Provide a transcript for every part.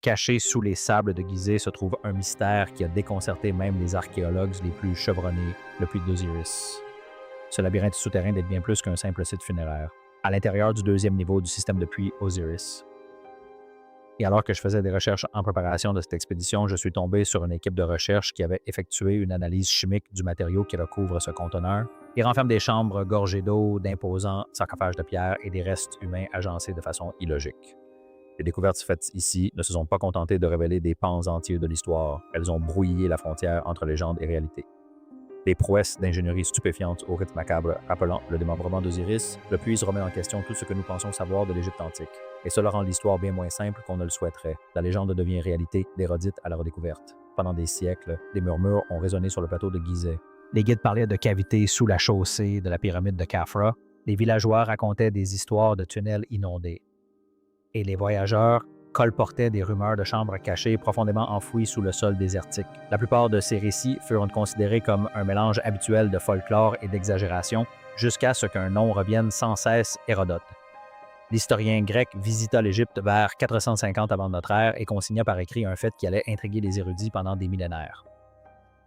caché sous les sables de Gizeh se trouve un mystère qui a déconcerté même les archéologues les plus chevronnés, le puits d'Osiris. Ce labyrinthe souterrain n'est bien plus qu'un simple site funéraire, à l'intérieur du deuxième niveau du système de puits Osiris. Et alors que je faisais des recherches en préparation de cette expédition, je suis tombé sur une équipe de recherche qui avait effectué une analyse chimique du matériau qui recouvre ce conteneur. Il renferme des chambres gorgées d'eau, d'imposants sarcophages de pierre et des restes humains agencés de façon illogique. Les découvertes faites ici ne se sont pas contentées de révéler des pans entiers de l'histoire, elles ont brouillé la frontière entre légende et réalité. Des prouesses d'ingénierie stupéfiantes au rythme macabre rappelant le démembrement d'Osiris, le puits remet en question tout ce que nous pensons savoir de l'Égypte antique. Et cela rend l'histoire bien moins simple qu'on ne le souhaiterait. La légende devient réalité d'Hérodote à la redécouverte. Pendant des siècles, des murmures ont résonné sur le plateau de Gizeh. Les guides parlaient de cavités sous la chaussée de la pyramide de Khafra. Les villageois racontaient des histoires de tunnels inondés. Et les voyageurs colportaient des rumeurs de chambres cachées profondément enfouies sous le sol désertique. La plupart de ces récits furent considérés comme un mélange habituel de folklore et d'exagération, jusqu'à ce qu'un nom revienne sans cesse, Hérodote. L'historien grec visita l'Égypte vers 450 avant notre ère et consigna par écrit un fait qui allait intriguer les érudits pendant des millénaires.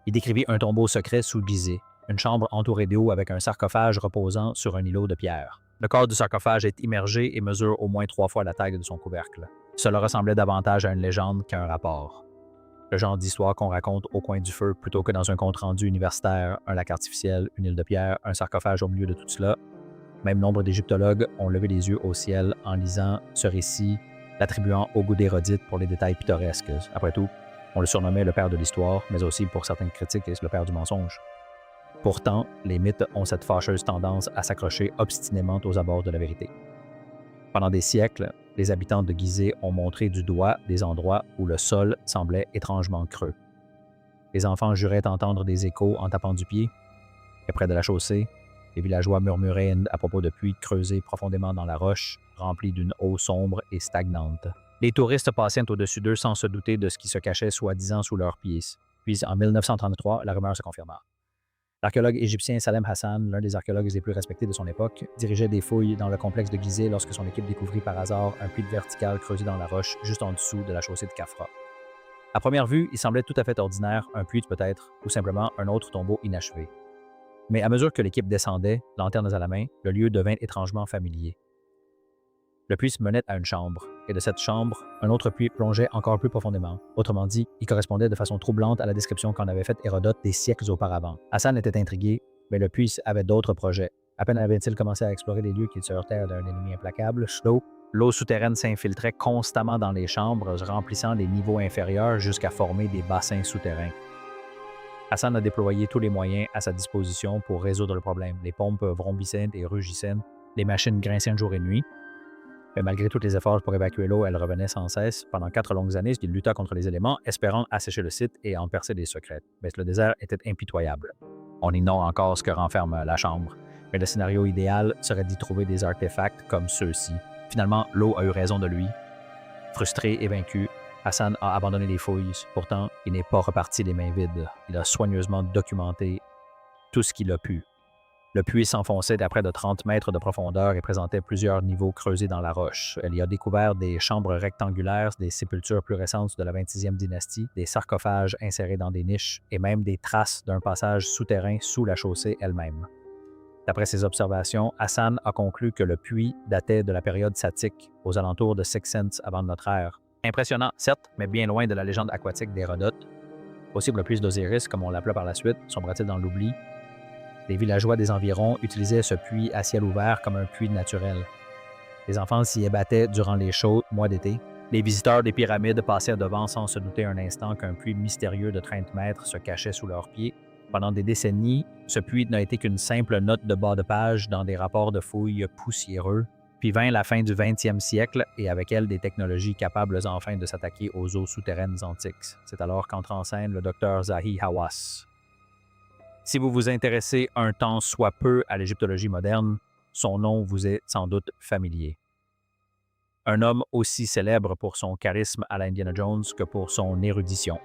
Il décrivit un tombeau secret sous Gizeh, une chambre entourée d'eau avec un sarcophage reposant sur un îlot de pierre. Le corps du sarcophage est immergé et mesure au moins 3 fois la taille de son couvercle. Cela ressemblait davantage à une légende qu'à un rapport. Le genre d'histoire qu'on raconte au coin du feu plutôt que dans un compte-rendu universitaire, un lac artificiel, une île de pierre, un sarcophage au milieu de tout cela. Même nombre d'égyptologues ont levé les yeux au ciel en lisant ce récit, l'attribuant au goût d'Hérodote pour les détails pittoresques. Après tout, on le surnommait le père de l'histoire, mais aussi pour certaines critiques, le père du mensonge. Pourtant, les mythes ont cette fâcheuse tendance à s'accrocher obstinément aux abords de la vérité. Pendant des siècles, les habitants de Gizeh ont montré du doigt des endroits où le sol semblait étrangement creux. Les enfants juraient entendre des échos en tapant du pied, et près de la chaussée, les villageois murmuraient à propos de puits creusés profondément dans la roche, remplis d'une eau sombre et stagnante. Les touristes passaient au-dessus d'eux sans se douter de ce qui se cachait soi-disant sous leurs pieds. Puis en 1933, la rumeur se confirma. L'archéologue égyptien Salem Hassan, l'un des archéologues les plus respectés de son époque, dirigeait des fouilles dans le complexe de Gizeh lorsque son équipe découvrit par hasard un puits vertical creusé dans la roche juste en dessous de la chaussée de Khafra. À première vue, il semblait tout à fait ordinaire, un puits peut-être, ou simplement un autre tombeau inachevé. Mais à mesure que l'équipe descendait, lanternes à la main, le lieu devint étrangement familier. Le puits menait à une chambre, et de cette chambre, un autre puits plongeait encore plus profondément. Autrement dit, il correspondait de façon troublante à la description qu'en avait faite Hérodote des siècles auparavant. Hassan était intrigué, mais le puits avait d'autres projets. À peine avait-il commencé à explorer les lieux qui se heurtaient d'un ennemi implacable, l'eau souterraine s'infiltrait constamment dans les chambres, remplissant les niveaux inférieurs jusqu'à former des bassins souterrains. Hassan a déployé tous les moyens à sa disposition pour résoudre le problème. Les pompes vrombissaient et rugissaient, les machines grinçaient jour et nuit. Mais malgré tous les efforts pour évacuer l'eau, elle revenait sans cesse. Pendant 4 longues années, il lutta contre les éléments, espérant assécher le site et en percer des secrets. Mais le désert était impitoyable. On ignore encore ce que renferme la chambre, mais le scénario idéal serait d'y trouver des artefacts comme ceux-ci. Finalement, l'eau a eu raison de lui. Frustré et vaincu, Hassan a abandonné les fouilles. Pourtant, il n'est pas reparti les mains vides. Il a soigneusement documenté tout ce qu'il a pu. Le puits s'enfonçait à près de 30 mètres de profondeur et présentait plusieurs niveaux creusés dans la roche. Il y a découvert des chambres rectangulaires, des sépultures plus récentes de la 26e dynastie, des sarcophages insérés dans des niches et même des traces d'un passage souterrain sous la chaussée elle-même. D'après ses observations, Hassan a conclu que le puits datait de la période Satique, aux alentours de 600 avant notre ère. Impressionnant, certes, mais bien loin de la légende aquatique d'Hérodote. Possible le puits d'Osiris, comme on l'appela par la suite, sombra-t-il dans l'oubli? Les villageois des environs utilisaient ce puits à ciel ouvert comme un puits naturel. Les enfants s'y ébattaient durant les chauds mois d'été. Les visiteurs des pyramides passaient devant sans se douter un instant qu'un puits mystérieux de 30 mètres se cachait sous leurs pieds. Pendant des décennies, ce puits n'a été qu'une simple note de bas de page dans des rapports de fouilles poussiéreux. Puis vint la fin du 20e siècle et avec elle des technologies capables enfin de s'attaquer aux eaux souterraines antiques. C'est alors qu'entre en scène le docteur Zahi Hawass. Si vous vous intéressez un tant soit peu à l'égyptologie moderne, son nom vous est sans doute familier. Un homme aussi célèbre pour son charisme à la Indiana Jones que pour son érudition.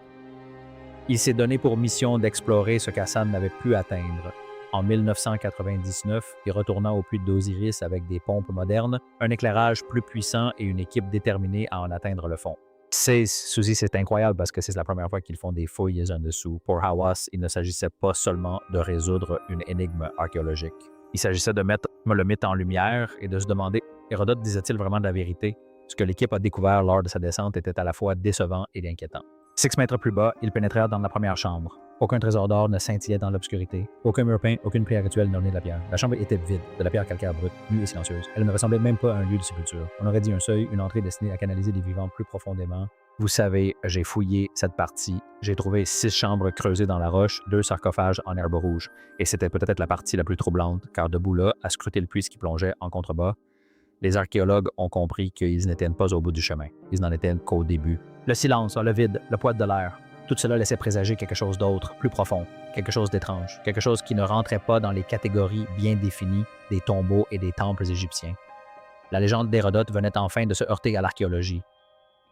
Il s'est donné pour mission d'explorer ce qu'Hassan n'avait pu atteindre. En 1999, il retourna au puits d'Osiris avec des pompes modernes, un éclairage plus puissant et une équipe déterminée à en atteindre le fond. Suzy, c'est incroyable parce que c'est la première fois qu'ils font des fouilles en dessous. Pour Hawass, il ne s'agissait pas seulement de résoudre une énigme archéologique. Il s'agissait de mettre le mythe en lumière et de se demander, Hérodote disait-il vraiment de la vérité? Ce que l'équipe a découvert lors de sa descente était à la fois décevant et inquiétant. 6 mètres plus bas, ils pénétrèrent dans la première chambre. Aucun trésor d'or ne scintillait dans l'obscurité. Aucun mur peint, aucune prière rituelle n'ornait de la pierre. La chambre était vide, de la pierre calcaire brute, nue et silencieuse. Elle ne ressemblait même pas à un lieu de sépulture. On aurait dit un seuil, une entrée destinée à canaliser les vivants plus profondément. Vous savez, j'ai fouillé cette partie. J'ai trouvé 6 chambres creusées dans la roche, 2 sarcophages en herbe rouge. Et c'était peut-être la partie la plus troublante, car debout là, à scruter le puits qui plongeait en contrebas, les archéologues ont compris qu'ils n'étaient pas au bout du chemin. Ils n'en étaient qu'au début. Le silence, le vide, le poids de l'air, tout cela laissait présager quelque chose d'autre, plus profond, quelque chose d'étrange, quelque chose qui ne rentrait pas dans les catégories bien définies des tombeaux et des temples égyptiens. La légende d'Hérodote venait enfin de se heurter à l'archéologie.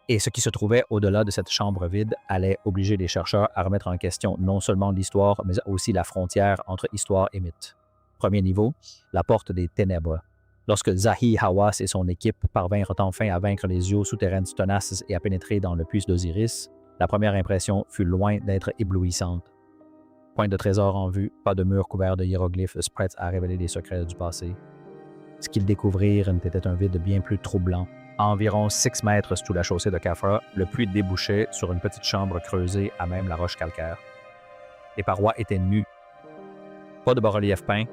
Et ce qui se trouvait au-delà de cette chambre vide allait obliger les chercheurs à remettre en question non seulement l'histoire, mais aussi la frontière entre histoire et mythe. Premier niveau, la porte des ténèbres. Lorsque Zahi Hawass et son équipe parvinrent enfin à vaincre les eaux souterraines tenaces et à pénétrer dans le puits d'Osiris, la première impression fut loin d'être éblouissante. Point de trésor en vue, pas de mur couvert de hiéroglyphes prêts à révéler les secrets du passé. Ce qu'ils découvrirent était un vide bien plus troublant. À environ 6 mètres sous la chaussée de Khafra, le puits débouchait sur une petite chambre creusée à même la roche calcaire. Les parois étaient nues. Pas de bas-relief peint,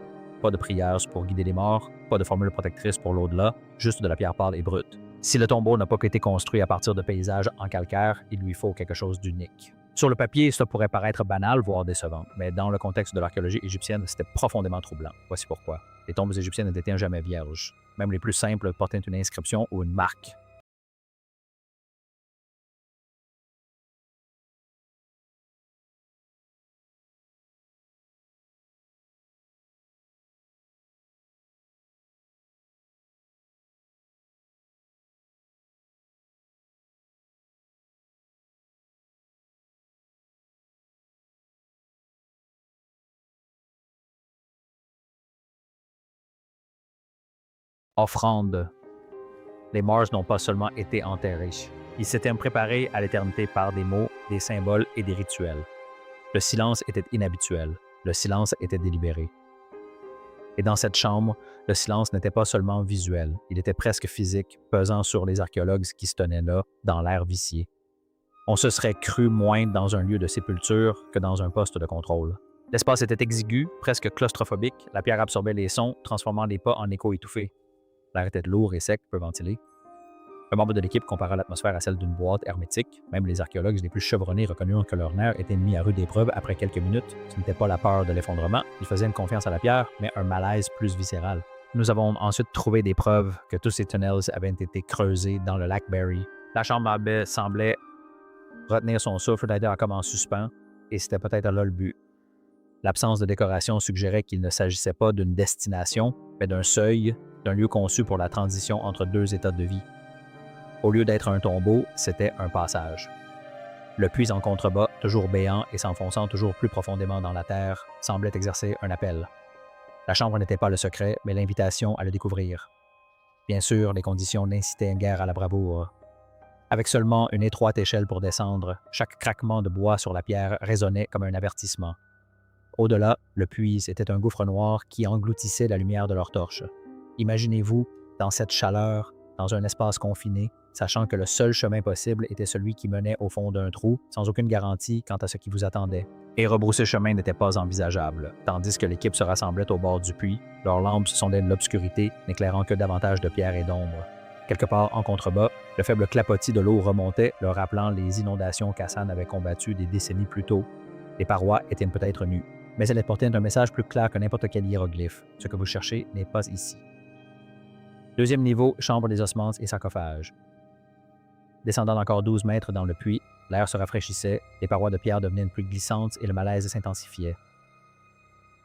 pas de prières pour guider les morts, pas de formule protectrice pour l'au-delà, juste de la pierre pâle et brute. Si le tombeau n'a pas été construit à partir de paysages en calcaire, il lui faut quelque chose d'unique. Sur le papier, cela pourrait paraître banal, voire décevant, mais dans le contexte de l'archéologie égyptienne, c'était profondément troublant. Voici pourquoi. Les tombes égyptiennes n'étaient jamais vierges. Même les plus simples portaient une inscription ou une marque. Offrande. Les morts n'ont pas seulement été enterrés. Ils s'étaient préparés à l'éternité par des mots, des symboles et des rituels. Le silence était inhabituel. Le silence était délibéré. Et dans cette chambre, le silence n'était pas seulement visuel, il était presque physique, pesant sur les archéologues qui se tenaient là, dans l'air vicié. On se serait cru moins dans un lieu de sépulture que dans un poste de contrôle. L'espace était exigu, presque claustrophobique, la pierre absorbait les sons, transformant les pas en échos étouffés. L'air était lourd et sec, peu ventilé. Un membre de l'équipe compara l'atmosphère à celle d'une boîte hermétique. Même les archéologues les plus chevronnés reconnurent que leur nerf était mis à rude épreuve après quelques minutes. Ce n'était pas la peur de l'effondrement, ils faisaient une confiance à la pierre, mais un malaise plus viscéral. Nous avons ensuite trouvé des preuves que tous ces tunnels avaient été creusés dans le lac Berry. La chambre à baie semblait retenir son souffle, d'être comme en suspens, et c'était peut-être là le but. L'absence de décoration suggérait qu'il ne s'agissait pas d'une destination, mais d'un seuil, d'un lieu conçu pour la transition entre deux états de vie. Au lieu d'être un tombeau, c'était un passage. Le puits en contrebas, toujours béant et s'enfonçant toujours plus profondément dans la terre, semblait exercer un appel. La chambre n'était pas le secret, mais l'invitation à le découvrir. Bien sûr, les conditions n'incitaient guère à la bravoure. Avec seulement une étroite échelle pour descendre, chaque craquement de bois sur la pierre résonnait comme un avertissement. Au-delà, le puits était un gouffre noir qui engloutissait la lumière de leur torche. Imaginez-vous, dans cette chaleur, dans un espace confiné, sachant que le seul chemin possible était celui qui menait au fond d'un trou, sans aucune garantie quant à ce qui vous attendait. Et rebrousser chemin n'était pas envisageable, tandis que l'équipe se rassemblait au bord du puits, leurs lampes sondaient l'obscurité, n'éclairant que davantage de pierres et d'ombre. Quelque part en contrebas, le faible clapotis de l'eau remontait, leur rappelant les inondations qu'Hassan avait combattues des décennies plus tôt. Les parois étaient peut-être nues, mais elles portaient un message plus clair que n'importe quel hiéroglyphe. Ce que vous cherchez n'est pas ici. Deuxième niveau, chambre des ossements et sarcophages. Descendant d'encore 12 mètres dans le puits, l'air se rafraîchissait, les parois de pierre devenaient plus glissantes et le malaise s'intensifiait.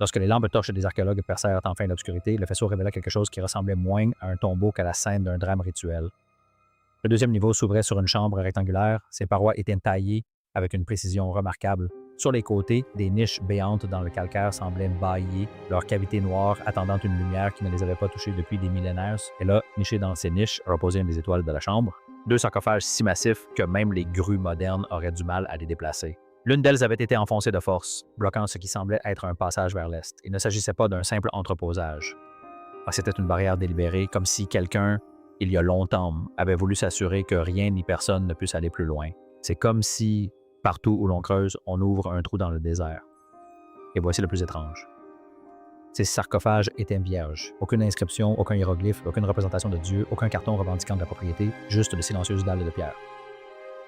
Lorsque les lampes torches des archéologues percèrent enfin l'obscurité, le faisceau révéla quelque chose qui ressemblait moins à un tombeau qu'à la scène d'un drame rituel. Le deuxième niveau s'ouvrait sur une chambre rectangulaire, ses parois étaient taillées avec une précision remarquable. Sur les côtés, des niches béantes dans le calcaire semblaient bâillées, leurs cavités noires attendant une lumière qui ne les avait pas touchées depuis des millénaires, et là, nichée dans ces niches, reposait une des étoiles de la chambre. 2 sarcophages si massifs que même les grues modernes auraient du mal à les déplacer. L'une d'elles avait été enfoncée de force, bloquant ce qui semblait être un passage vers l'est. Il ne s'agissait pas d'un simple entreposage. C'était une barrière délibérée, comme si quelqu'un, il y a longtemps, avait voulu s'assurer que rien ni personne ne puisse aller plus loin. C'est comme si, partout où l'on creuse, on ouvre un trou dans le désert. Et voici le plus étrange. Ces sarcophages étaient vierges. Aucune inscription, aucun hiéroglyphe, aucune représentation de Dieu, aucun carton revendiquant de la propriété, juste de silencieuses dalles de pierre.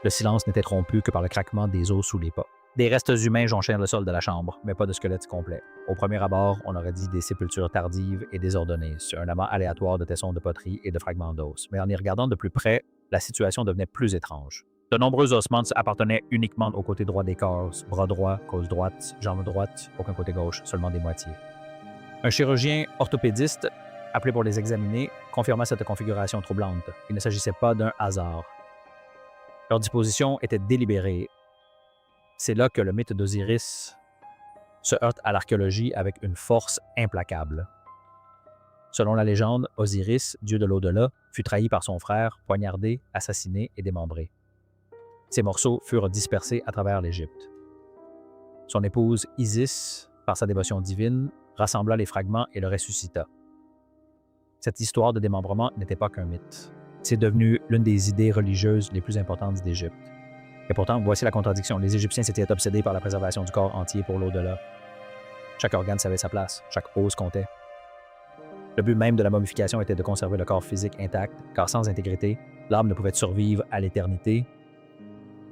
Le silence n'était rompu que par le craquement des os sous les pas. Des restes humains jonchaient le sol de la chambre, mais pas de squelette complet. Au premier abord, on aurait dit des sépultures tardives et désordonnées, sur un amas aléatoire de tessons de poterie et de fragments d'os. Mais en y regardant de plus près, la situation devenait plus étrange. De nombreux ossements appartenaient uniquement au côté droit des corps, bras droit, cause droite, jambe droite, aucun côté gauche, seulement des moitiés. Un chirurgien orthopédiste, appelé pour les examiner, confirma cette configuration troublante. Il ne s'agissait pas d'un hasard. Leur disposition était délibérée. C'est là que le mythe d'Osiris se heurte à l'archéologie avec une force implacable. Selon la légende, Osiris, dieu de l'au-delà, fut trahi par son frère, poignardé, assassiné et démembré. Ses morceaux furent dispersés à travers l'Égypte. Son épouse Isis, par sa dévotion divine, rassembla les fragments et le ressuscita. Cette histoire de démembrement n'était pas qu'un mythe. C'est devenu l'une des idées religieuses les plus importantes d'Égypte. Et pourtant, voici la contradiction. Les Égyptiens s'étaient obsédés par la préservation du corps entier pour l'au-delà. Chaque organe savait sa place, chaque os comptait. Le but même de la momification était de conserver le corps physique intact, car sans intégrité, l'âme ne pouvait survivre à l'éternité.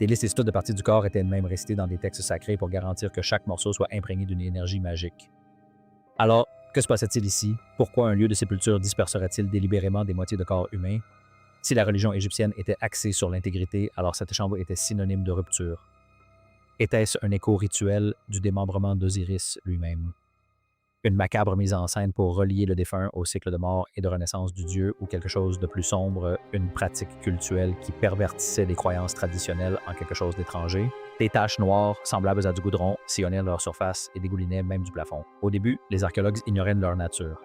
Des listes et études de parties du corps étaient même récitées dans des textes sacrés pour garantir que chaque morceau soit imprégné d'une énergie magique. Alors, que se passait-il ici? Pourquoi un lieu de sépulture disperserait-il délibérément des moitiés de corps humains? Si la religion égyptienne était axée sur l'intégrité, alors cette chambre était synonyme de rupture. Était-ce un écho rituel du démembrement d'Osiris lui-même? Une macabre mise en scène pour relier le défunt au cycle de mort et de renaissance du dieu, ou quelque chose de plus sombre, une pratique cultuelle qui pervertissait les croyances traditionnelles en quelque chose d'étranger? Des taches noires, semblables à du goudron, sillonnaient leur surface et dégoulinaient même du plafond. Au début, les archéologues ignoraient leur nature.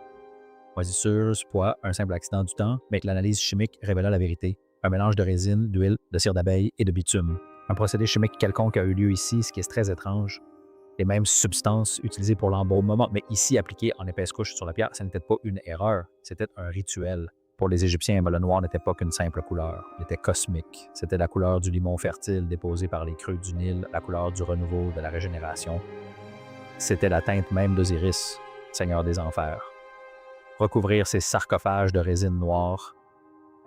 Moisissures, poids, un simple accident du temps, mais l'analyse chimique révéla la vérité. Un mélange de résine, d'huile, de cire d'abeille et de bitume. Un procédé chimique quelconque a eu lieu ici, ce qui est très étrange. Les mêmes substances utilisées pour l'embaumement, mais ici appliquées en épaisse couche sur la pierre, ce n'était pas une erreur, c'était un rituel. Pour les Égyptiens, le noir n'était pas qu'une simple couleur, il était cosmique. C'était la couleur du limon fertile déposé par les creux du Nil, la couleur du renouveau, de la régénération. C'était la teinte même d'Osiris, seigneur des enfers. Recouvrir ces sarcophages de résine noire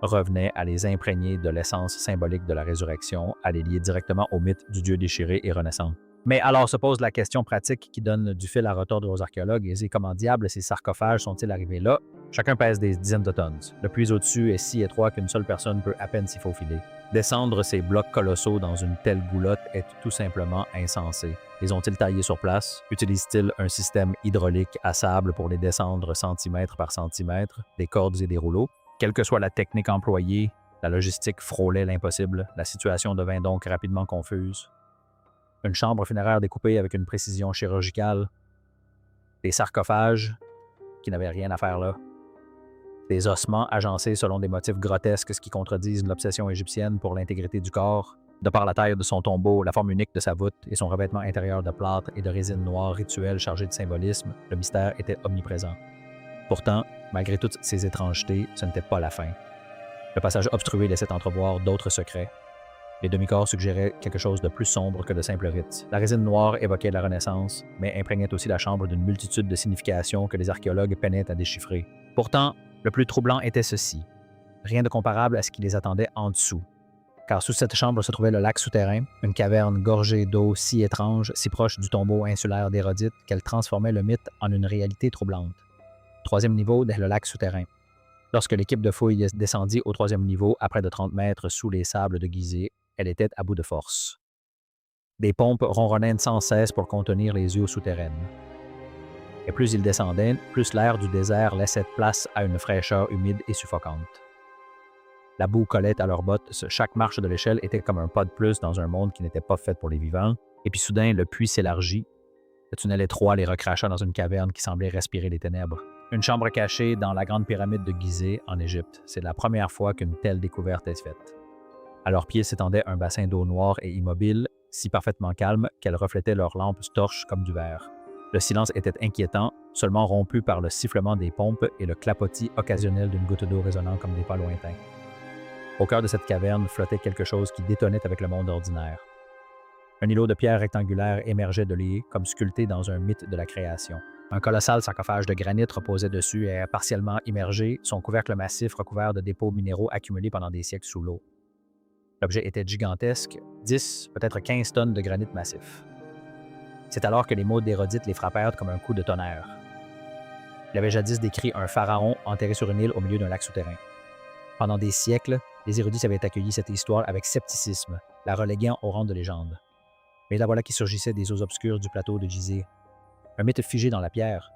revenait à les imprégner de l'essence symbolique de la résurrection, à les lier directement au mythe du Dieu déchiré et renaissant. Mais alors se pose la question pratique qui donne du fil à retordre aux archéologues, et c'est comment diable ces sarcophages sont-ils arrivés là? Chacun pèse des dizaines de tonnes. Le puits au-dessus est si étroit qu'une seule personne peut à peine s'y faufiler. Descendre ces blocs colossaux dans une telle goulotte est tout simplement insensé. Les ont-ils taillés sur place? Utilisent-ils un système hydraulique à sable pour les descendre centimètre par centimètre, des cordes et des rouleaux? Quelle que soit la technique employée, la logistique frôlait l'impossible. La situation devint donc rapidement confuse. Une chambre funéraire découpée avec une précision chirurgicale, des sarcophages qui n'avaient rien à faire là, des ossements agencés selon des motifs grotesques, ce qui contredisent l'obsession égyptienne pour l'intégrité du corps, de par la taille de son tombeau, la forme unique de sa voûte et son revêtement intérieur de plâtre et de résine noire rituelle chargée de symbolisme, le mystère était omniprésent. Pourtant, malgré toutes ces étrangetés, ce n'était pas la fin. Le passage obstrué laissait entrevoir d'autres secrets. Les demi-corps suggéraient quelque chose de plus sombre que de simples rites. La résine noire évoquait la Renaissance, mais imprégnait aussi la chambre d'une multitude de significations que les archéologues peinaient à déchiffrer. Pourtant, le plus troublant était ceci. Rien de comparable à ce qui les attendait en dessous. Car sous cette chambre se trouvait le lac souterrain, une caverne gorgée d'eau si étrange, si proche du tombeau insulaire d'Hérodite, qu'elle transformait le mythe en une réalité troublante. Troisième niveau, le lac souterrain. Lorsque l'équipe de fouilles descendit au troisième niveau, à près de 30 mètres sous les sables de Gizeh, elle était à bout de force. Des pompes ronronnaient sans cesse pour contenir les eaux souterraines. Et plus ils descendaient, plus l'air du désert laissait place à une fraîcheur humide et suffocante. La boue collait à leurs bottes, chaque marche de l'échelle était comme un pas de plus dans un monde qui n'était pas fait pour les vivants, et puis soudain le puits s'élargit. Le tunnel étroit les recracha dans une caverne qui semblait respirer les ténèbres. Une chambre cachée dans la grande pyramide de Gizeh, en Égypte. C'est la première fois qu'une telle découverte est faite. À leurs pieds s'étendait un bassin d'eau noire et immobile, si parfaitement calme qu'elle reflétait leurs lampes torches comme du verre. Le silence était inquiétant, seulement rompu par le sifflement des pompes et le clapotis occasionnel d'une goutte d'eau résonnant comme des pas lointains. Au cœur de cette caverne flottait quelque chose qui détonnait avec le monde ordinaire. Un îlot de pierre rectangulaire émergeait de l'île, comme sculpté dans un mythe de la création. Un colossal sarcophage de granit reposait dessus et, partiellement immergé, son couvercle massif recouvert de dépôts minéraux accumulés pendant des siècles sous l'eau. L'objet était gigantesque, 10, peut-être 15 tonnes de granit massif. C'est alors que les mots d'Hérodote les frappèrent comme un coup de tonnerre. Il avait jadis décrit un pharaon enterré sur une île au milieu d'un lac souterrain. Pendant des siècles, les érudits avaient accueilli cette histoire avec scepticisme, la reléguant au rang de légende. Mais la voilà qui surgissait des eaux obscures du plateau de Gizeh. Un mythe figé dans la pierre.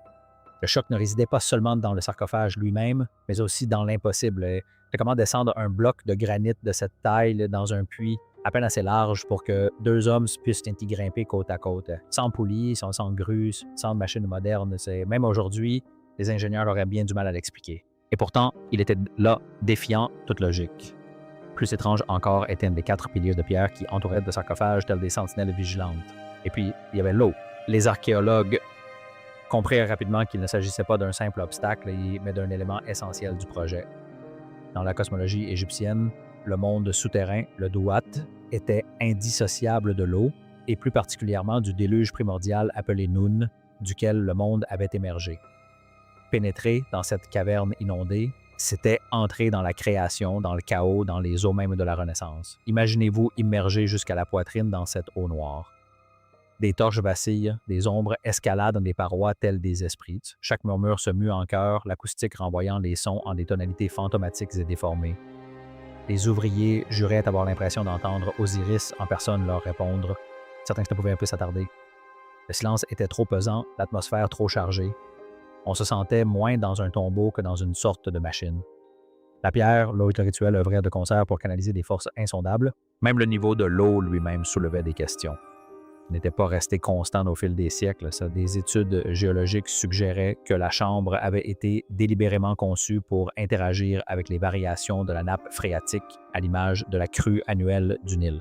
Le choc ne résidait pas seulement dans le sarcophage lui-même, mais aussi dans l'impossible. C'est comment descendre un bloc de granit de cette taille dans un puits à peine assez large pour que deux hommes puissent y grimper côte à côte, sans poulies, sans grue, sans machines modernes. Même aujourd'hui, les ingénieurs auraient bien du mal à l'expliquer. Et pourtant, il était là, défiant toute logique. Plus étrange encore étaient les 4 piliers de pierre qui entouraient le sarcophage tels des sentinelles vigilantes. Et puis, il y avait l'eau. Les archéologues comprirent rapidement qu'il ne s'agissait pas d'un simple obstacle, mais d'un élément essentiel du projet. Dans la cosmologie égyptienne, le monde souterrain, le Duat, était indissociable de l'eau, et plus particulièrement du déluge primordial appelé Nun, duquel le monde avait émergé. Pénétrer dans cette caverne inondée, c'était entrer dans la création, dans le chaos, dans les eaux mêmes de la Renaissance. Imaginez-vous immergé jusqu'à la poitrine dans cette eau noire. Des torches vacillent, des ombres escaladent dans des parois telles des esprits. Chaque murmure se mue en chœur, l'acoustique renvoyant les sons en des tonalités fantomatiques et déformées. Les ouvriers juraient avoir l'impression d'entendre Osiris en personne leur répondre. Certains ne pouvaient un peu s'attarder. Le silence était trop pesant, l'atmosphère trop chargée. On se sentait moins dans un tombeau que dans une sorte de machine. La pierre, l'eau rituelle œuvrait de concert pour canaliser des forces insondables. Même le niveau de l'eau lui-même soulevait des questions. Il n'était pas resté constant au fil des siècles. Des études géologiques suggéraient que la chambre avait été délibérément conçue pour interagir avec les variations de la nappe phréatique à l'image de la crue annuelle du Nil.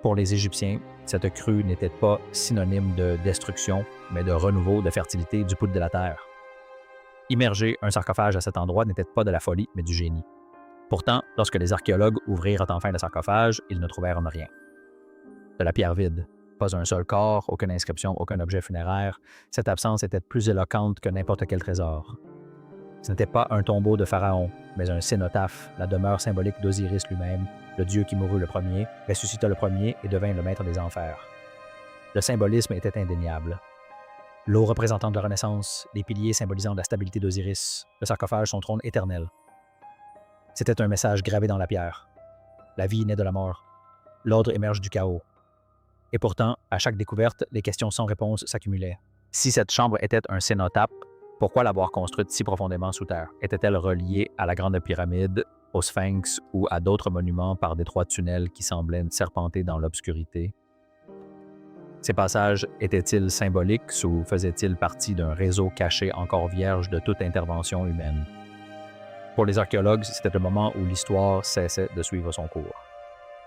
Pour les Égyptiens, cette crue n'était pas synonyme de destruction, mais de renouveau, de fertilité du pouls de la terre. Immerger un sarcophage à cet endroit n'était pas de la folie, mais du génie. Pourtant, lorsque les archéologues ouvrirent enfin le sarcophage, ils ne trouvèrent rien. De la pierre vide. Pas un seul corps, aucune inscription, aucun objet funéraire. Cette absence était plus éloquente que n'importe quel trésor. Ce n'était pas un tombeau de pharaon, mais un cénotaphe, la demeure symbolique d'Osiris lui-même, le dieu qui mourut le premier, ressuscita le premier et devint le maître des enfers. Le symbolisme était indéniable. L'eau représentante la Renaissance, les piliers symbolisant la stabilité d'Osiris, le sarcophage son trône éternel. C'était un message gravé dans la pierre. La vie naît de la mort. L'ordre émerge du chaos. Et pourtant, à chaque découverte, les questions sans réponse s'accumulaient. Si cette chambre était un cénotape, pourquoi l'avoir construite si profondément sous terre? Était-elle reliée à la Grande Pyramide, au Sphinx ou à d'autres monuments par d'étroits tunnels qui semblaient serpenter dans l'obscurité? Ces passages étaient-ils symboliques ou faisaient-ils partie d'un réseau caché encore vierge de toute intervention humaine? Pour les archéologues, c'était le moment où l'histoire cessait de suivre son cours.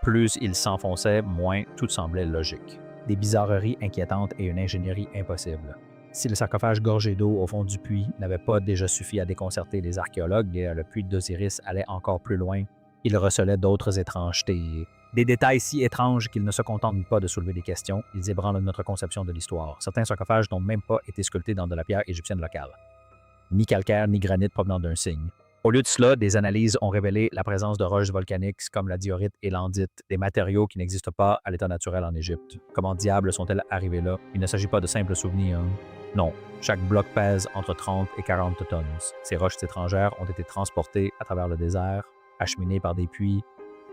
Plus il s'enfonçait, moins tout semblait logique. Des bizarreries inquiétantes et une ingénierie impossible. Si le sarcophage gorgé d'eau au fond du puits n'avait pas déjà suffi à déconcerter les archéologues, le puits d'Osiris allait encore plus loin. Il recelait d'autres étrangetés. Des détails si étranges qu'ils ne se contentent pas de soulever des questions, ils ébranlent notre conception de l'histoire. Certains sarcophages n'ont même pas été sculptés dans de la pierre égyptienne locale. Ni calcaire, ni granit provenant d'un cygne. Au lieu de cela, des analyses ont révélé la présence de roches volcaniques comme la diorite et l'andite, des matériaux qui n'existent pas à l'état naturel en Égypte. Comment diable sont-elles arrivées là? Il ne s'agit pas de simples souvenirs. Non, chaque bloc pèse entre 30 et 40 tonnes. Ces roches étrangères ont été transportées à travers le désert, acheminées par des puits,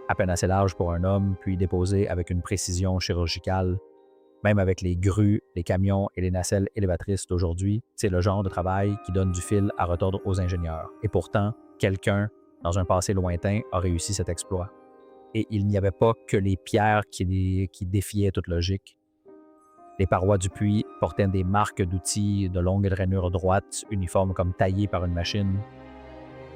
à peine assez larges pour un homme, puis déposées avec une précision chirurgicale. Même avec les grues, les camions et les nacelles élévatrices d'aujourd'hui, c'est le genre de travail qui donne du fil à retordre aux ingénieurs. Et pourtant, quelqu'un, dans un passé lointain, a réussi cet exploit. Et il n'y avait pas que les pierres qui défiaient toute logique. Les parois du puits portaient des marques d'outils de longues rainures droites, uniformes comme taillées par une machine.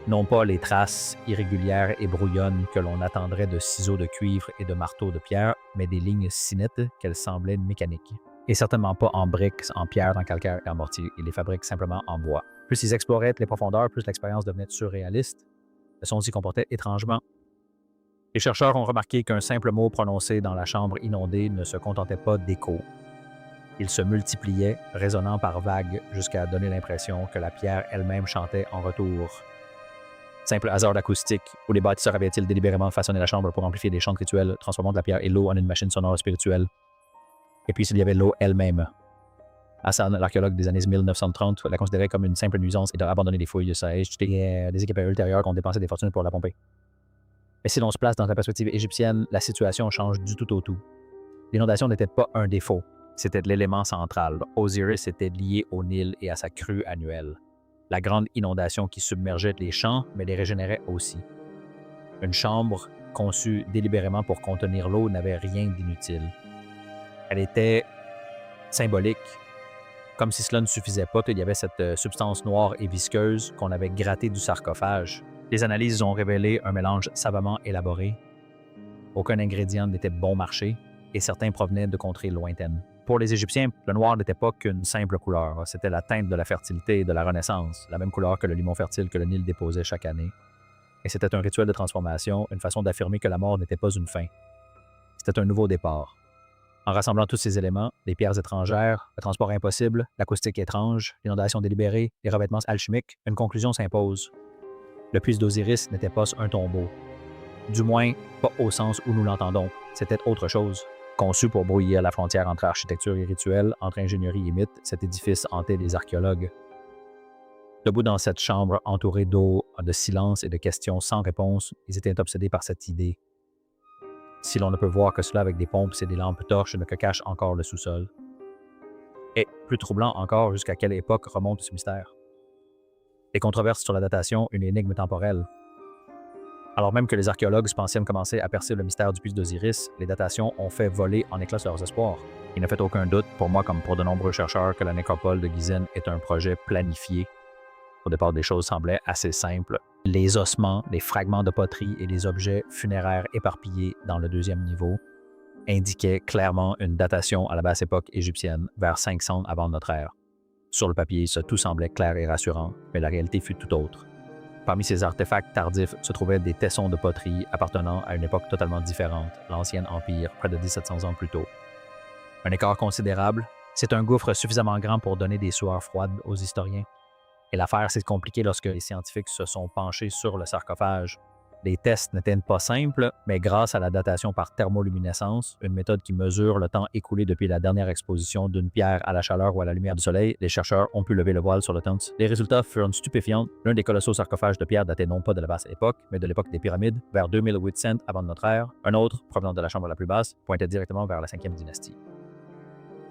Non pas les traces irrégulières et brouillonnes que l'on attendrait de ciseaux de cuivre et de marteaux de pierre, mais des lignes si nettes qu'elles semblaient mécaniques. Et certainement pas en briques, en pierre, en calcaire et en mortier. Ils les fabriquent simplement en bois. Plus ils exploraient les profondeurs, plus l'expérience devenait surréaliste. Le son s'y comportait étrangement. Les chercheurs ont remarqué qu'un simple mot prononcé dans la chambre inondée ne se contentait pas d'écho. Il se multipliait, résonnant par vagues, jusqu'à donner l'impression que la pierre elle-même chantait en retour. Simple hasard acoustique, où les bâtisseurs avaient-ils délibérément façonné la chambre pour amplifier des chants rituels, transformant de la pierre et l'eau en une machine sonore spirituelle? Et puis s'il y avait l'eau elle-même. Hassan, l'archéologue des années 1930, la considérait comme une simple nuisance et a abandonné les fouilles. Ça a jeté des équipes ultérieures qui ont dépensé des fortunes pour la pomper. Mais si l'on se place dans la perspective égyptienne, la situation change du tout au tout. L'inondation n'était pas un défaut, c'était l'élément central. Osiris était lié au Nil et à sa crue annuelle. La grande inondation qui submergeait les champs, mais les régénérait aussi. Une chambre conçue délibérément pour contenir l'eau n'avait rien d'inutile. Elle était symbolique. Comme si cela ne suffisait pas, il y avait cette substance noire et visqueuse qu'on avait grattée du sarcophage. Les analyses ont révélé un mélange savamment élaboré. Aucun ingrédient n'était bon marché et certains provenaient de contrées lointaines. Pour les Égyptiens, le noir n'était pas qu'une simple couleur. C'était la teinte de la fertilité et de la renaissance, la même couleur que le limon fertile que le Nil déposait chaque année. Et c'était un rituel de transformation, une façon d'affirmer que la mort n'était pas une fin. C'était un nouveau départ. En rassemblant tous ces éléments, les pierres étrangères, le transport impossible, l'acoustique étrange, l'inondation délibérée, les revêtements alchimiques, une conclusion s'impose. Le puits d'Osiris n'était pas un tombeau. Du moins, pas au sens où nous l'entendons. C'était autre chose. Conçu pour brouiller à la frontière entre architecture et rituel, entre ingénierie et mythe, cet édifice hantait les archéologues. Debout dans cette chambre entourée d'eau, de silence et de questions sans réponse, ils étaient obsédés par cette idée. Si l'on ne peut voir que cela avec des pompes et des lampes torches que cache encore le sous-sol. Et, plus troublant encore, jusqu'à quelle époque remonte ce mystère? Les controverses sur la datation, une énigme temporelle. Alors même que les archéologues pensaient commencer à percer le mystère du puits d'Osiris, les datations ont fait voler en éclats leurs espoirs. Il ne fait aucun doute, pour moi comme pour de nombreux chercheurs, que la nécropole de Gizeh est un projet planifié. Au départ, des choses semblaient assez simples. Les ossements, les fragments de poterie et les objets funéraires éparpillés dans le deuxième niveau indiquaient clairement une datation à la basse époque égyptienne, vers 500 avant notre ère. Sur le papier, tout semblait clair et rassurant, mais la réalité fut tout autre. Parmi ces artefacts tardifs se trouvaient des tessons de poterie appartenant à une époque totalement différente, l'Ancien Empire, près de 1700 ans plus tôt. Un écart considérable, c'est un gouffre suffisamment grand pour donner des sueurs froides aux historiens. Et l'affaire s'est compliquée lorsque les scientifiques se sont penchés sur le sarcophage. Les tests n'étaient pas simples, mais grâce à la datation par thermoluminescence, une méthode qui mesure le temps écoulé depuis la dernière exposition d'une pierre à la chaleur ou à la lumière du soleil, les chercheurs ont pu lever le voile sur le temps. Les résultats furent stupéfiants. L'un des colossaux sarcophages de pierre datait non pas de la basse époque, mais de l'époque des pyramides, vers 2800 avant notre ère. Un autre, provenant de la chambre la plus basse, pointait directement vers la 5e dynastie.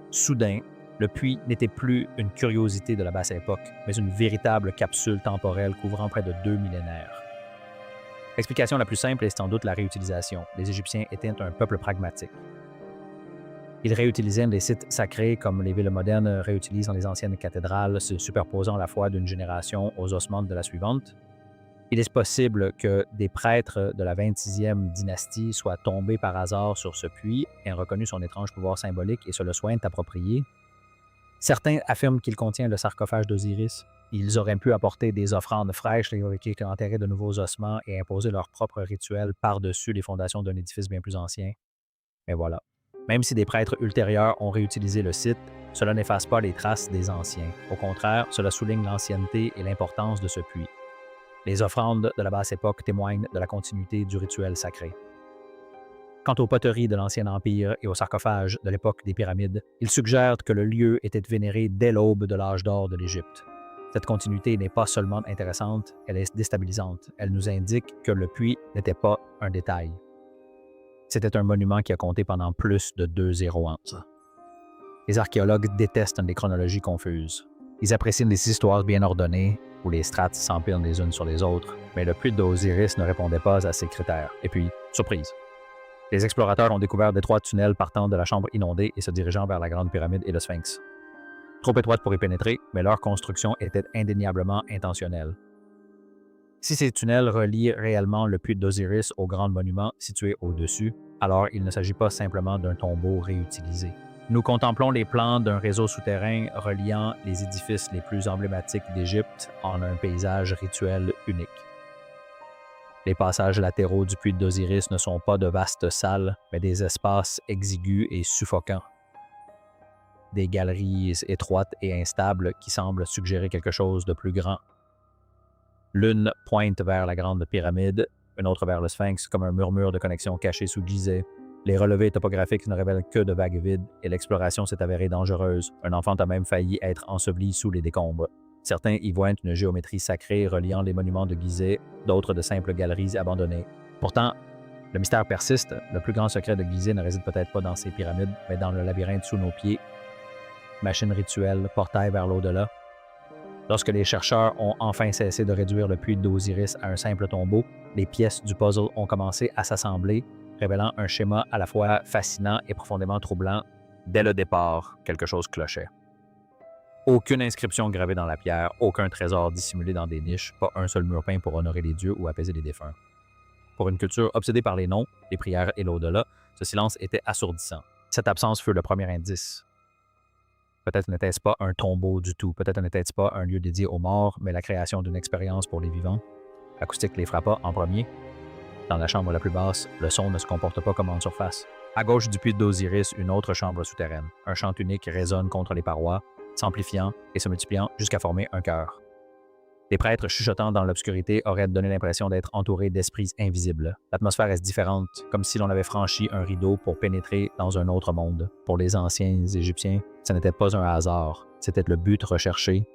Soudain, le puits n'était plus une curiosité de la basse époque, mais une véritable capsule temporelle couvrant près de 2 millénaires. L'explication la plus simple est sans doute la réutilisation. Les Égyptiens étaient un peuple pragmatique. Ils réutilisaient les sites sacrés comme les villes modernes réutilisent dans les anciennes cathédrales, se superposant à la fois d'une génération aux ossements de la suivante. Il est possible que des prêtres de la 26e dynastie soient tombés par hasard sur ce puits et aient reconnu son étrange pouvoir symbolique et se le soient approprié. Certains affirment qu'il contient le sarcophage d'Osiris. Ils auraient pu apporter des offrandes fraîches qui enterraient de nouveaux ossements et imposer leur propre rituel par-dessus les fondations d'un édifice bien plus ancien. Mais voilà. Même si des prêtres ultérieurs ont réutilisé le site, cela n'efface pas les traces des anciens. Au contraire, cela souligne l'ancienneté et l'importance de ce puits. Les offrandes de la basse époque témoignent de la continuité du rituel sacré. Quant aux poteries de l'Ancien Empire et aux sarcophages de l'époque des pyramides, ils suggèrent que le lieu était vénéré dès l'aube de l'âge d'or de l'Égypte. Cette continuité n'est pas seulement intéressante, elle est déstabilisante. Elle nous indique que le puits n'était pas un détail. C'était un monument qui a compté pendant plus de 2 zéros ans. Les archéologues détestent les chronologies confuses. Ils apprécient les histoires bien ordonnées, où les strates s'empilent les unes sur les autres, mais le puits d'Osiris ne répondait pas à ces critères. Et puis, surprise. Les explorateurs ont découvert d'étroits tunnels partant de la chambre inondée et se dirigeant vers la Grande Pyramide et le Sphinx. Trop étroites pour y pénétrer, mais leur construction était indéniablement intentionnelle. Si ces tunnels relient réellement le puits d'Osiris au grand monument situé au-dessus, alors il ne s'agit pas simplement d'un tombeau réutilisé. Nous contemplons les plans d'un réseau souterrain reliant les édifices les plus emblématiques d'Égypte en un paysage rituel unique. Les passages latéraux du puits d'Osiris ne sont pas de vastes salles, mais des espaces exigus et suffocants. Des galeries étroites et instables qui semblent suggérer quelque chose de plus grand. L'une pointe vers la grande pyramide, une autre vers le Sphinx, comme un murmure de connexion caché sous Gizeh. Les relevés topographiques ne révèlent que de vagues vides et l'exploration s'est avérée dangereuse. Un enfant a même failli être enseveli sous les décombres. Certains y voient une géométrie sacrée reliant les monuments de Gizeh, d'autres de simples galeries abandonnées. Pourtant, le mystère persiste. Le plus grand secret de Gizeh ne réside peut-être pas dans ces pyramides, mais dans le labyrinthe sous nos pieds. Machine rituelle, portail vers l'au-delà. Lorsque les chercheurs ont enfin cessé de réduire le puits d'Osiris à un simple tombeau, les pièces du puzzle ont commencé à s'assembler, révélant un schéma à la fois fascinant et profondément troublant. Dès le départ, quelque chose clochait. Aucune inscription gravée dans la pierre, aucun trésor dissimulé dans des niches, pas un seul mur peint pour honorer les dieux ou apaiser les défunts. Pour une culture obsédée par les noms, les prières et l'au-delà, ce silence était assourdissant. Cette absence fut le premier indice. Peut-être n'était-ce pas un tombeau du tout, peut-être n'était-ce pas un lieu dédié aux morts, mais la création d'une expérience pour les vivants. L'acoustique les frappa en premier. Dans la chambre la plus basse, le son ne se comporte pas comme en surface. À gauche du puits d'Osiris, une autre chambre souterraine. Un chant unique résonne contre les parois, s'amplifiant et se multipliant jusqu'à former un chœur. Les prêtres chuchotant dans l'obscurité auraient donné l'impression d'être entourés d'esprits invisibles. L'atmosphère est différente, comme si l'on avait franchi un rideau pour pénétrer dans un autre monde. Pour les anciens Égyptiens, ce n'était pas un hasard, c'était le but recherché.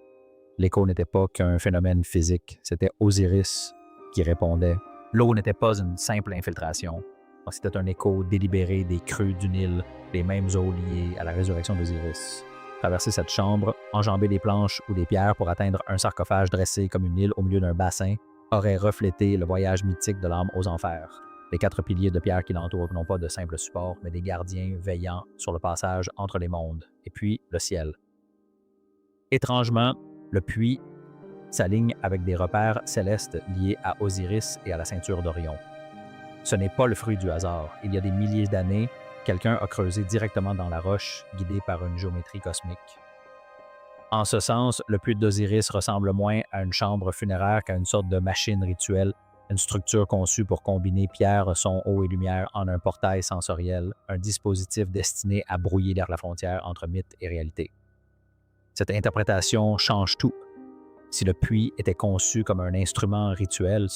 L'écho n'était pas qu'un phénomène physique, c'était Osiris qui répondait. L'eau n'était pas une simple infiltration, c'était un écho délibéré des crues du Nil, les mêmes eaux liées à la résurrection d'Osiris. Traverser cette chambre, enjamber des planches ou des pierres pour atteindre un sarcophage dressé comme une île au milieu d'un bassin, aurait reflété le voyage mythique de l'âme aux enfers. Les 4 piliers de pierre qui l'entourent n'ont pas de simples supports, mais des gardiens veillant sur le passage entre les mondes, et puis le ciel. Étrangement, le puits s'aligne avec des repères célestes liés à Osiris et à la ceinture d'Orion. Ce n'est pas le fruit du hasard. Il y a des milliers d'années, quelqu'un a creusé directement dans la roche, guidé par une géométrie cosmique. En ce sens, le puits d'Osiris ressemble moins à une chambre funéraire qu'à une sorte de machine rituelle, une structure conçue pour combiner pierre, son, eau et lumière en un portail sensoriel, un dispositif destiné à brouiller la frontière entre mythe et réalité. Cette interprétation change tout. Si le puits était conçu comme un instrument rituel,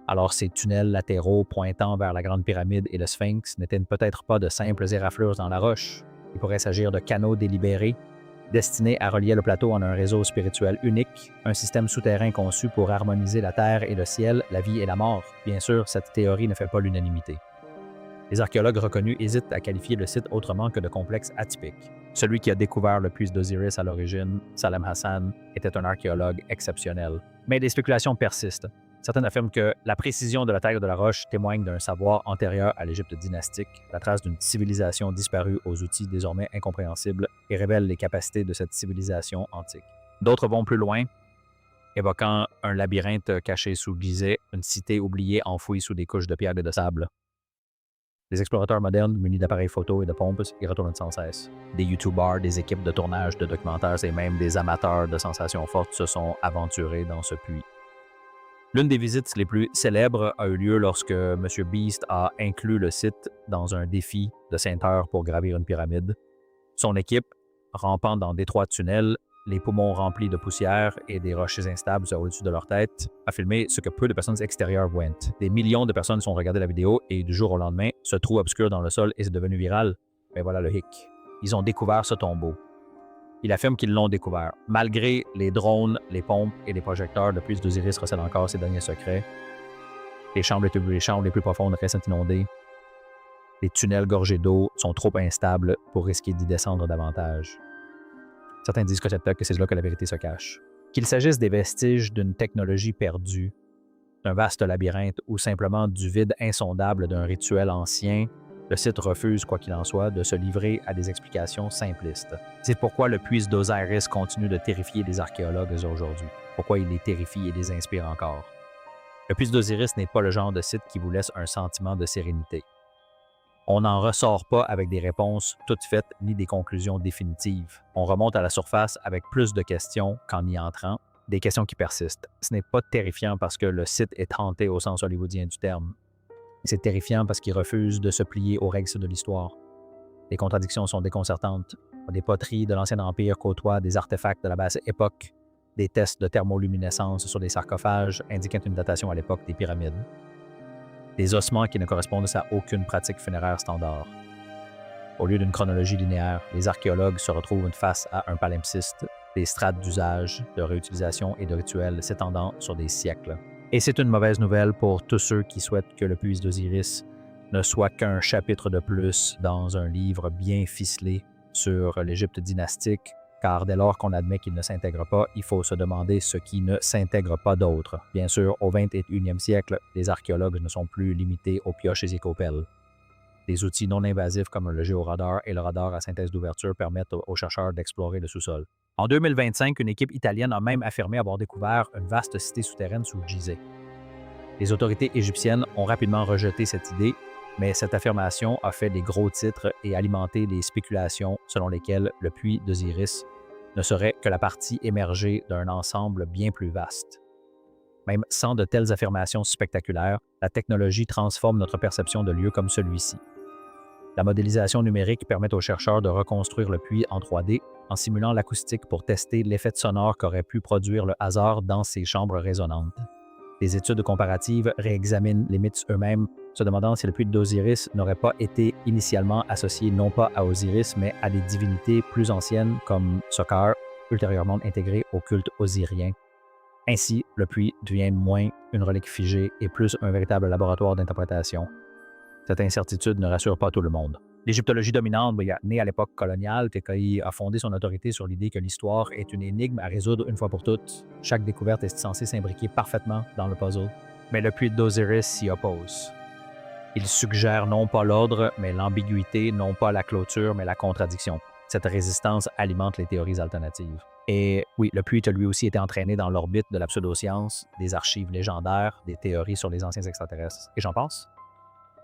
alors ces tunnels latéraux pointant vers la Grande Pyramide et le Sphinx n'étaient peut-être pas de simples éraflures dans la roche. Il pourrait s'agir de canaux délibérés, destinés à relier le plateau en un réseau spirituel unique, un système souterrain conçu pour harmoniser la terre et le ciel, la vie et la mort. Bien sûr, cette théorie ne fait pas l'unanimité. Les archéologues reconnus hésitent à qualifier le site autrement que de complexe atypique. Celui qui a découvert le puits d'Osiris à l'origine, Salem Hassan, était un archéologue exceptionnel. Mais des spéculations persistent. Certains affirment que la précision de la taille de la roche témoigne d'un savoir antérieur à l'Égypte dynastique, la trace d'une civilisation disparue aux outils désormais incompréhensibles et révèle les capacités de cette civilisation antique. D'autres vont plus loin, évoquant un labyrinthe caché sous Gizeh, une cité oubliée enfouie sous des couches de pierre et de sable. Les explorateurs modernes, munis d'appareils photo et de pompes, y retournent sans cesse. Des YouTubers, des équipes de tournage de documentaires et même des amateurs de sensations fortes se sont aventurés dans ce puits. L'une des visites les plus célèbres a eu lieu lorsque M. Beast a inclus le site dans un défi de 5 heures pour gravir une pyramide. Son équipe, rampant dans d'étroits tunnels, les poumons remplis de poussière et des rochers instables au-dessus de leur tête, a filmé ce que peu de personnes extérieures voient. Des millions de personnes sont regardées la vidéo et du jour au lendemain, ce trou obscur dans le sol est devenu viral. Mais voilà le hic. Ils ont découvert ce tombeau. Il affirme qu'ils l'ont découvert. Malgré les drones, les pompes et les projecteurs, le puits d'Osiris recèle encore ses derniers secrets. Les chambres les plus profondes restent inondées. Les tunnels gorgés d'eau sont trop instables pour risquer d'y descendre davantage. Certains disent que c'est là que la vérité se cache. Qu'il s'agisse des vestiges d'une technologie perdue, d'un vaste labyrinthe ou simplement du vide insondable d'un rituel ancien, le site refuse, quoi qu'il en soit, de se livrer à des explications simplistes. C'est pourquoi le puits d'Osiris continue de terrifier les archéologues aujourd'hui. Pourquoi il les terrifie et les inspire encore. Le puits d'Osiris n'est pas le genre de site qui vous laisse un sentiment de sérénité. On n'en ressort pas avec des réponses toutes faites ni des conclusions définitives. On remonte à la surface avec plus de questions qu'en y entrant, des questions qui persistent. Ce n'est pas terrifiant parce que le site est hanté au sens hollywoodien du terme. C'est terrifiant parce qu'il refuse de se plier aux règles de l'histoire. Les contradictions sont déconcertantes. Des poteries de l'Ancien Empire côtoient des artefacts de la basse époque, des tests de thermoluminescence sur des sarcophages indiquant une datation à l'époque des pyramides. Des ossements qui ne correspondent à aucune pratique funéraire standard. Au lieu d'une chronologie linéaire, les archéologues se retrouvent face à un palimpseste, des strates d'usage, de réutilisation et de rituels s'étendant sur des siècles. Et c'est une mauvaise nouvelle pour tous ceux qui souhaitent que le puits d'Osiris ne soit qu'un chapitre de plus dans un livre bien ficelé sur l'Égypte dynastique, car dès lors qu'on admet qu'il ne s'intègre pas, il faut se demander ce qui ne s'intègre pas d'autre. Bien sûr, au 21e siècle, les archéologues ne sont plus limités aux pioches et aux pelles. Des outils non invasifs comme le géoradar et le radar à synthèse d'ouverture permettent aux chercheurs d'explorer le sous-sol. En 2025, une équipe italienne a même affirmé avoir découvert une vaste cité souterraine sous Gizeh. Les autorités égyptiennes ont rapidement rejeté cette idée, mais cette affirmation a fait des gros titres et alimenté les spéculations selon lesquelles le puits d'Osiris ne serait que la partie émergée d'un ensemble bien plus vaste. Même sans de telles affirmations spectaculaires, la technologie transforme notre perception de lieux comme celui-ci. La modélisation numérique permet aux chercheurs de reconstruire le puits en 3D en simulant l'acoustique pour tester l'effet sonore qu'aurait pu produire le hasard dans ces chambres résonantes. Des études comparatives réexaminent les mythes eux-mêmes, se demandant si le puits d'Osiris n'aurait pas été initialement associé non pas à Osiris, mais à des divinités plus anciennes comme Sokar, ultérieurement intégré au culte osirien. Ainsi, le puits devient moins une relique figée et plus un véritable laboratoire d'interprétation. Cette incertitude ne rassure pas tout le monde. L'égyptologie dominante, née à l'époque coloniale, TKI a fondé son autorité sur l'idée que l'histoire est une énigme à résoudre une fois pour toutes. Chaque découverte est censée s'imbriquer parfaitement dans le puzzle. Mais le puits d'Osiris s'y oppose. Il suggère non pas l'ordre, mais l'ambiguïté, non pas la clôture, mais la contradiction. Cette résistance alimente les théories alternatives. Et oui, le puits a lui aussi été entraîné dans l'orbite de la pseudoscience, des archives légendaires, des théories sur les anciens extraterrestres, et j'en passe.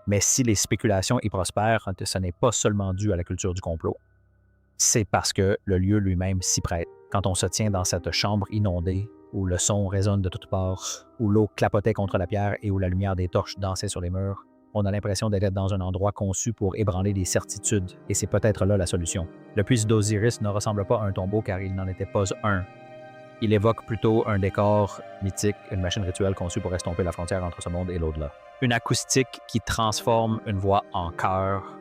Mais si les spéculations y prospèrent, ce n'est pas seulement dû à la culture du complot. C'est parce que le lieu lui-même s'y prête. Quand on se tient dans cette chambre inondée, où le son résonne de toutes parts, où l'eau clapotait contre la pierre et où la lumière des torches dansait sur les murs, on a l'impression d'être dans un endroit conçu pour ébranler des certitudes, et c'est peut-être là la solution. Le puits d'Osiris ne ressemble pas à un tombeau car il n'en était pas un. Il évoque plutôt un décor mythique, une machine rituelle conçue pour estomper la frontière entre ce monde et l'au-delà. Une acoustique qui transforme une voix en chœur,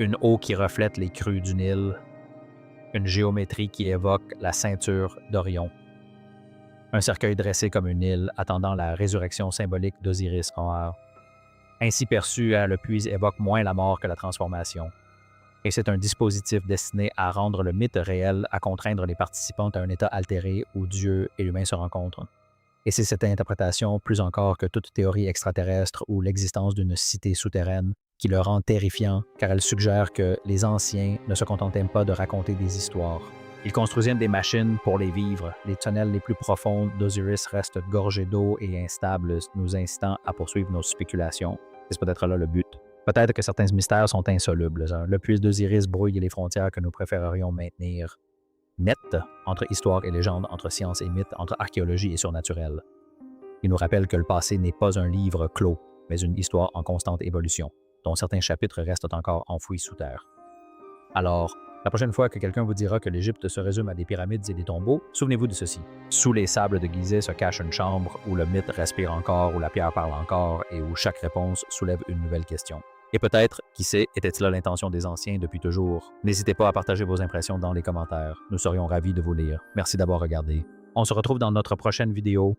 une eau qui reflète les crues du Nil, une géométrie qui évoque la ceinture d'Orion, un cercueil dressé comme une île attendant la résurrection symbolique d'Osiris en Ainsi perçu, le puits évoque moins la mort que la transformation. Et c'est un dispositif destiné à rendre le mythe réel, à contraindre les participants à un état altéré où Dieu et l'humain se rencontrent. Et c'est cette interprétation, plus encore que toute théorie extraterrestre ou l'existence d'une cité souterraine, qui le rend terrifiant, car elle suggère que les anciens ne se contentaient pas de raconter des histoires. Ils construisaient des machines pour les vivre. Les tunnels les plus profonds d'Osiris restent gorgés d'eau et instables, nous incitant à poursuivre nos spéculations. C'est peut-être là le but. Peut-être que certains mystères sont insolubles. Le puits d'Osiris brouille les frontières que nous préférerions maintenir nettes entre histoire et légende, entre science et mythe, entre archéologie et surnaturel. Il nous rappelle que le passé n'est pas un livre clos, mais une histoire en constante évolution, dont certains chapitres restent encore enfouis sous terre. Alors, la prochaine fois que quelqu'un vous dira que l'Égypte se résume à des pyramides et des tombeaux, souvenez-vous de ceci. Sous les sables de Gizeh se cache une chambre où le mythe respire encore, où la pierre parle encore et où chaque réponse soulève une nouvelle question. Et peut-être, qui sait, était-ce là l'intention des anciens depuis toujours? N'hésitez pas à partager vos impressions dans les commentaires. Nous serions ravis de vous lire. Merci d'avoir regardé. On se retrouve dans notre prochaine vidéo.